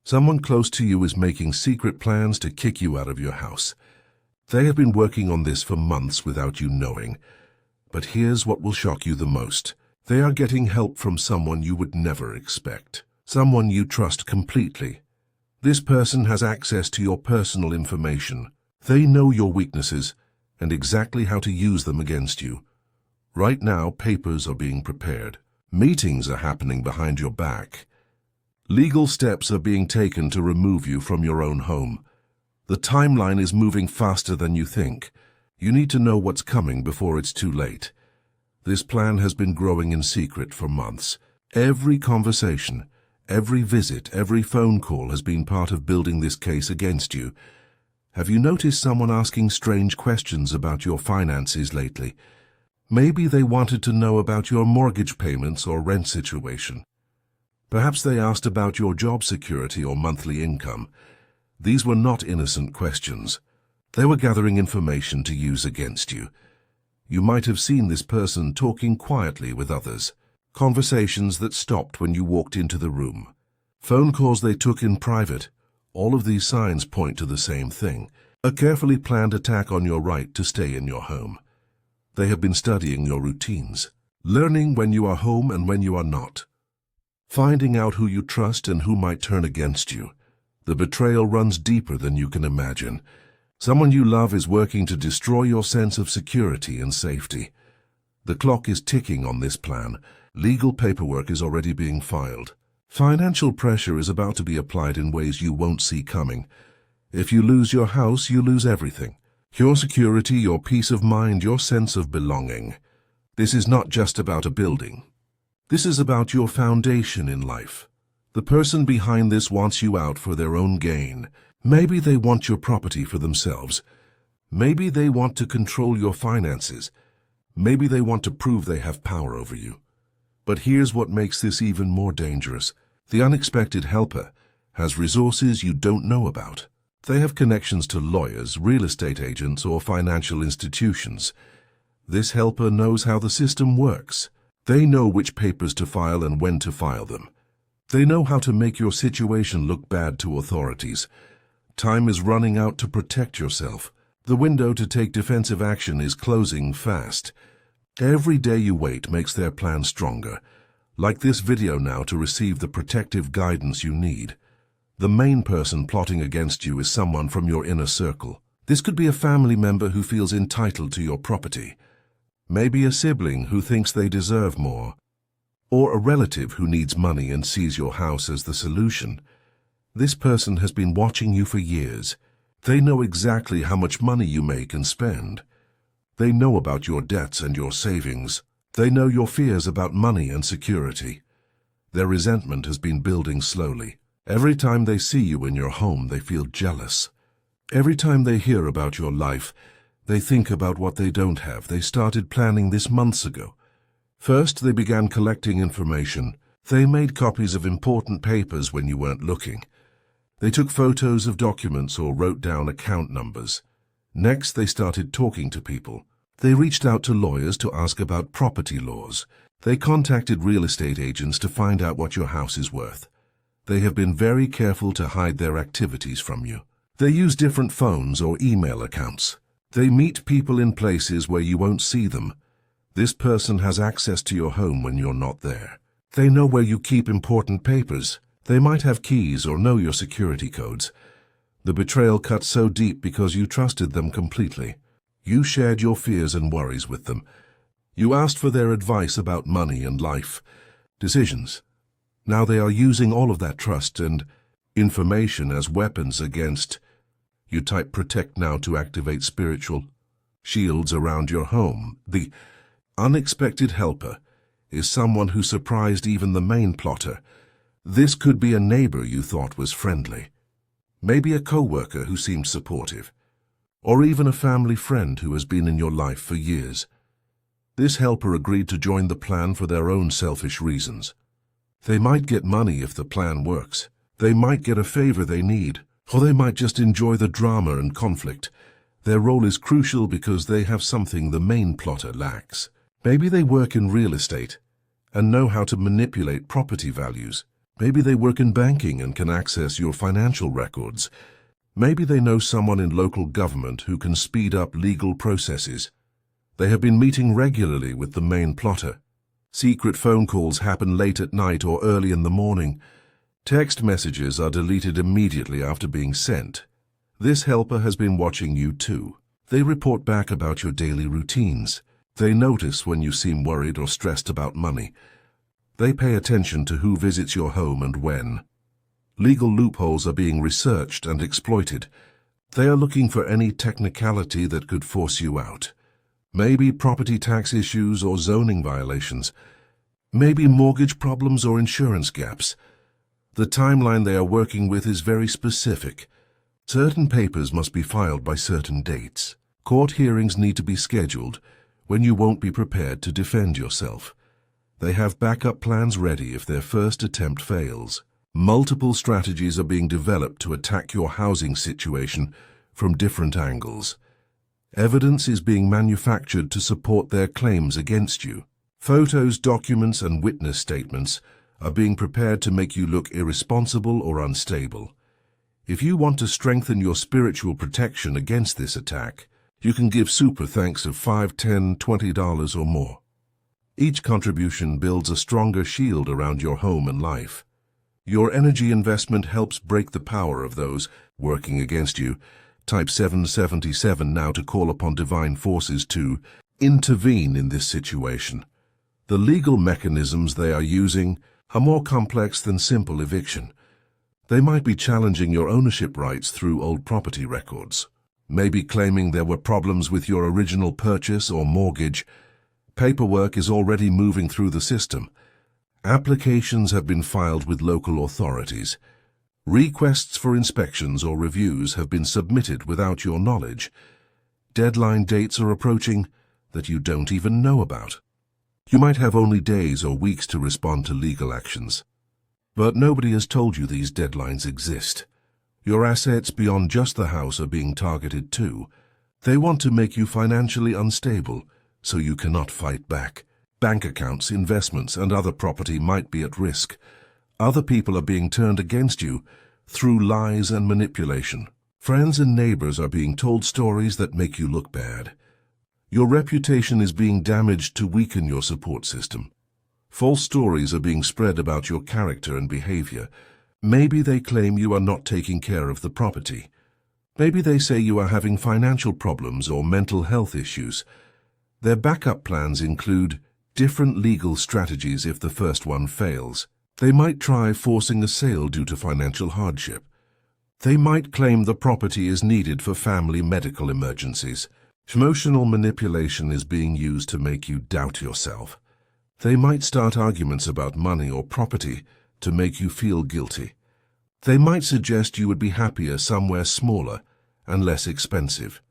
Someone close to you is making secret plans to kick you out of your house. They have been working on this for months without you knowing. But here's what will shock you the most. They are getting help from someone you would never expect. Someone you trust completely. This person has access to your personal information. They know your weaknesses and exactly how to use them against you. Right now, papers are being prepared. Meetings are happening behind your back. Legal steps are being taken to remove you from your own home. The timeline is moving faster than you think. You need to know what's coming before it's too late. This plan has been growing in secret for months. Every conversation, every visit, every phone call has been part of building this case against you. Have you noticed someone asking strange questions about your finances lately? Maybe they wanted to know about your mortgage payments or rent situation. Perhaps they asked about your job security or monthly income. These were not innocent questions. They were gathering information to use against you. You might have seen this person talking quietly with others. Conversations that stopped when you walked into the room. Phone calls they took in private. All of these signs point to the same thing. A carefully planned attack on your right to stay in your home. They have been studying your routines, learning when you are home and when you are not. Finding out who you trust and who might turn against you. The betrayal runs deeper than you can imagine. Someone you love is working to destroy your sense of security and safety. The clock is ticking on this plan. Legal paperwork is already being filed. Financial pressure is about to be applied in ways you won't see coming. If you lose your house, you lose everything. Your security, your peace of mind, your sense of belonging. This is not just about a building. This is about your foundation in life. The person behind this wants you out for their own gain. Maybe they want your property for themselves. Maybe they want to control your finances. Maybe they want to prove they have power over you. But here's what makes this even more dangerous. The unexpected helper has resources you don't know about. They have connections to lawyers, real estate agents, or financial institutions. This helper knows how the system works. They know which papers to file and when to file them. They know how to make your situation look bad to authorities. Time is running out to protect yourself. The window to take defensive action is closing fast. Every day you wait makes their plan stronger. Like this video now to receive the protective guidance you need. The main person plotting against you is someone from your inner circle. This could be a family member who feels entitled to your property. Maybe a sibling who thinks they deserve more. Or a relative who needs money and sees your house as the solution. This person has been watching you for years. They know exactly how much money you make and spend. They know about your debts and your savings. They know your fears about money and security. Their resentment has been building slowly. Every time they see you in your home, they feel jealous. Every time they hear about your life, they think about what they don't have. They started planning this months ago. First, they began collecting information. They made copies of important papers when you weren't looking. They took photos of documents or wrote down account numbers. Next, they started talking to people. They reached out to lawyers to ask about property laws. They contacted real estate agents to find out what your house is worth. They have been very careful to hide their activities from you. They use different phones or email accounts. They meet people in places where you won't see them. This person has access to your home when you're not there. They know where you keep important papers. They might have keys or know your security codes. The betrayal cut so deep because you trusted them completely. You shared your fears and worries with them. You asked for their advice about money and life decisions. Now they are using all of that trust and information as weapons against. You type protect now to activate spiritual shields around your home. The unexpected helper is someone who surprised even the main plotter. This could be a neighbor you thought was friendly. Maybe a co-worker who seemed supportive. Or even a family friend who has been in your life for years. This helper agreed to join the plan for their own selfish reasons. They might get money if the plan works. They might get a favor they need. Or they might just enjoy the drama and conflict. Their role is crucial because they have something the main plotter lacks. Maybe they work in real estate and know how to manipulate property values. Maybe they work in banking and can access your financial records. Maybe they know someone in local government who can speed up legal processes. They have been meeting regularly with the main plotter. Secret phone calls happen late at night or early in the morning. Text messages are deleted immediately after being sent. This helper has been watching you too. They report back about your daily routines. They notice when you seem worried or stressed about money. They pay attention to who visits your home and when. Legal loopholes are being researched and exploited. They are looking for any technicality that could force you out. Maybe property tax issues or zoning violations. Maybe mortgage problems or insurance gaps. The timeline they are working with is very specific. Certain papers must be filed by certain dates. Court hearings need to be scheduled when you won't be prepared to defend yourself. They have backup plans ready if their first attempt fails. Multiple strategies are being developed to attack your housing situation from different angles. Evidence is being manufactured to support their claims against you. Photos, documents, and witness statements are being prepared to make you look irresponsible or unstable. If you want to strengthen your spiritual protection against this attack, you can give super thanks of $5, $10, $20 or more. Each contribution builds a stronger shield around your home and life. Your energy investment helps break the power of those working against you. Type 777 now to call upon divine forces to intervene in this situation. The legal mechanisms they are using are more complex than simple eviction. They might be challenging your ownership rights through old property records. Maybe claiming there were problems with your original purchase or mortgage. Paperwork is already moving through the system. Applications have been filed with local authorities. Requests for inspections or reviews have been submitted without your knowledge. Deadline dates are approaching that you don't even know about. You might have only days or weeks to respond to legal actions. But nobody has told you these deadlines exist. Your assets beyond just the house are being targeted too. They want to make you financially unstable, so you cannot fight back. Bank accounts, investments, and other property might be at risk. Other people are being turned against you through lies and manipulation. Friends and neighbors are being told stories that make you look bad. Your reputation is being damaged to weaken your support system. False stories are being spread about your character and behavior. Maybe they claim you are not taking care of the property. Maybe they say you are having financial problems or mental health issues. Their backup plans include different legal strategies if the first one fails. They might try forcing a sale due to financial hardship. They might claim the property is needed for family medical emergencies. Emotional manipulation is being used to make you doubt yourself. They might start arguments about money or property to make you feel guilty. They might suggest you would be happier somewhere smaller and less expensive.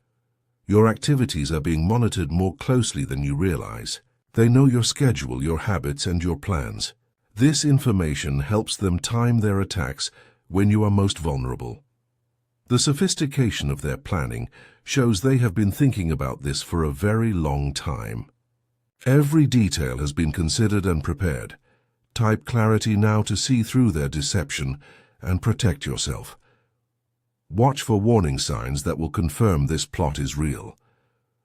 Your activities are being monitored more closely than you realize. They know your schedule, your habits, and your plans. This information helps them time their attacks when you are most vulnerable. The sophistication of their planning shows they have been thinking about this for a very long time. Every detail has been considered and prepared. Type clarity now to see through their deception and protect yourself. Watch for warning signs that will confirm this plot is real.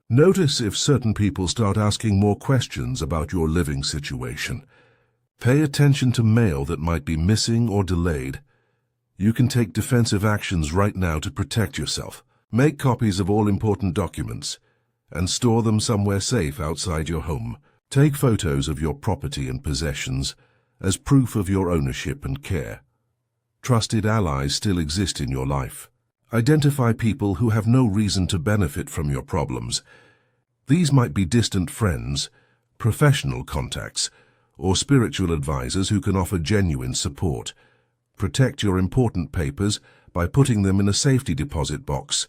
Notice if certain people start asking more questions about your living situation. Pay attention to mail that might be missing or delayed. You can take defensive actions right now to protect yourself. Make copies of all important documents and store them somewhere safe outside your home. Take photos of your property and possessions as proof of your ownership and care. Trusted allies still exist in your life. Identify people who have no reason to benefit from your problems. These might be distant friends, professional contacts, or spiritual advisors who can offer genuine support. Protect your important papers by putting them in a safety deposit box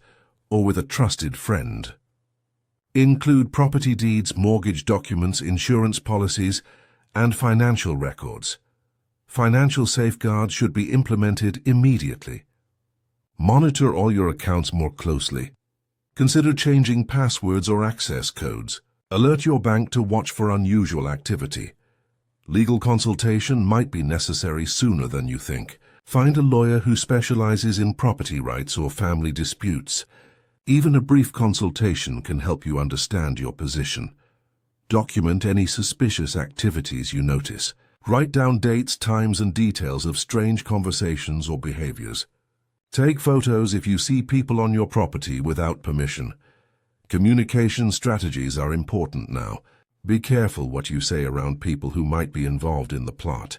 or with a trusted friend. Include property deeds, mortgage documents, insurance policies, and financial records. Financial safeguards should be implemented immediately. Monitor all your accounts more closely. Consider changing passwords or access codes. Alert your bank to watch for unusual activity. Legal consultation might be necessary sooner than you think. Find a lawyer who specializes in property rights or family disputes. Even a brief consultation can help you understand your position. Document any suspicious activities you notice. Write down dates, times, and details of strange conversations or behaviors. Take photos if you see people on your property without permission. Communication strategies are important now. Be careful what you say around people who might be involved in the plot.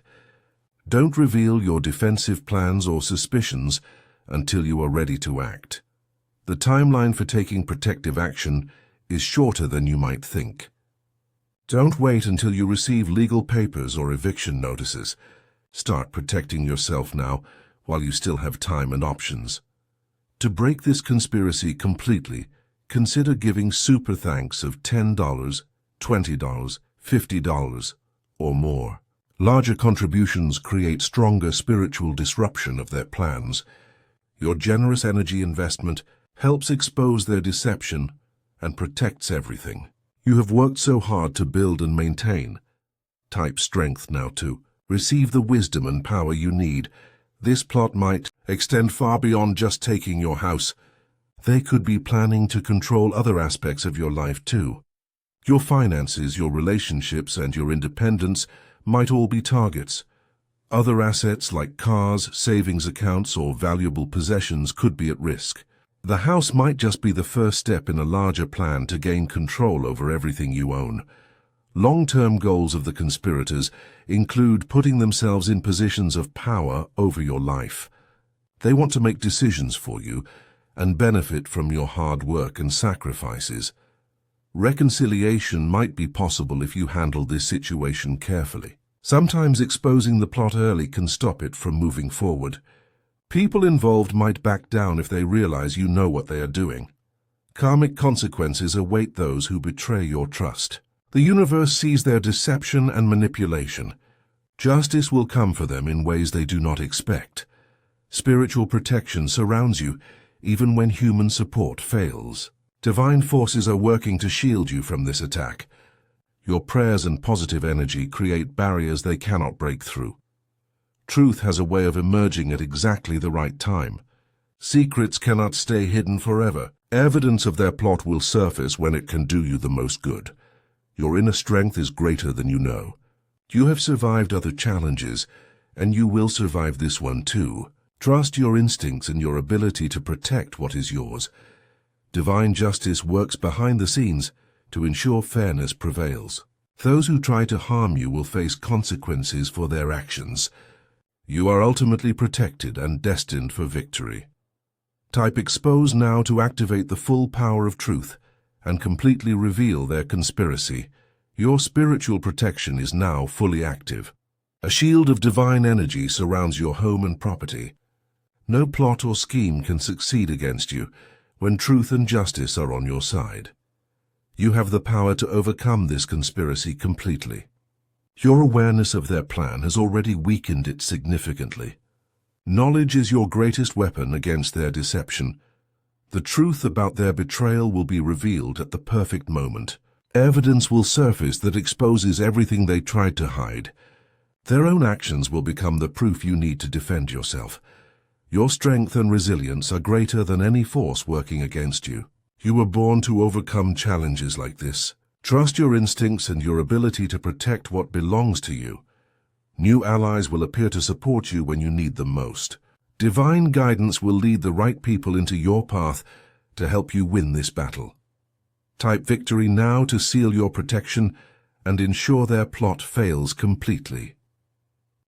Don't reveal your defensive plans or suspicions until you are ready to act. The timeline for taking protective action is shorter than you might think. Don't wait until you receive legal papers or eviction notices. Start protecting yourself now while you still have time and options. To break this conspiracy completely, consider giving super thanks of $10, $20, $50, or more. Larger contributions create stronger spiritual disruption of their plans. Your generous energy investment helps expose their deception and protects everything you have worked so hard to build and maintain. Type strength now to receive the wisdom and power you need. This plot might extend far beyond just taking your house. They could be planning to control other aspects of your life too. Your finances, your relationships, and your independence might all be targets. Other assets like cars, savings accounts, or valuable possessions could be at risk. The house might just be the first step in a larger plan to gain control over everything you own. Long-term goals of the conspirators include putting themselves in positions of power over your life. They want to make decisions for you and benefit from your hard work and sacrifices. Reconciliation might be possible if you handle this situation carefully. Sometimes exposing the plot early can stop it from moving forward. People involved might back down if they realize you know what they are doing. Karmic consequences await those who betray your trust. The universe sees their deception and manipulation. Justice will come for them in ways they do not expect. Spiritual protection surrounds you, even when human support fails. Divine forces are working to shield you from this attack. Your prayers and positive energy create barriers they cannot break through. Truth has a way of emerging at exactly the right time. Secrets cannot stay hidden forever. Evidence of their plot will surface when it can do you the most good. Your inner strength is greater than you know. You have survived other challenges, and you will survive this one too. Trust your instincts and your ability to protect what is yours. Divine justice works behind the scenes to ensure fairness prevails. Those who try to harm you will face consequences for their actions. You are ultimately protected and destined for victory. Type expose now to activate the full power of truth and completely reveal their conspiracy. Your spiritual protection is now fully active. A shield of divine energy surrounds your home and property. No plot or scheme can succeed against you when truth and justice are on your side. You have the power to overcome this conspiracy completely. Your awareness of their plan has already weakened it significantly. Knowledge is your greatest weapon against their deception. The truth about their betrayal will be revealed at the perfect moment. Evidence will surface that exposes everything they tried to hide. Their own actions will become the proof you need to defend yourself. Your strength and resilience are greater than any force working against you. You were born to overcome challenges like this. Trust your instincts and your ability to protect what belongs to you. New allies will appear to support you when you need them most. Divine guidance will lead the right people into your path to help you win this battle. Type victory now to seal your protection and ensure their plot fails completely.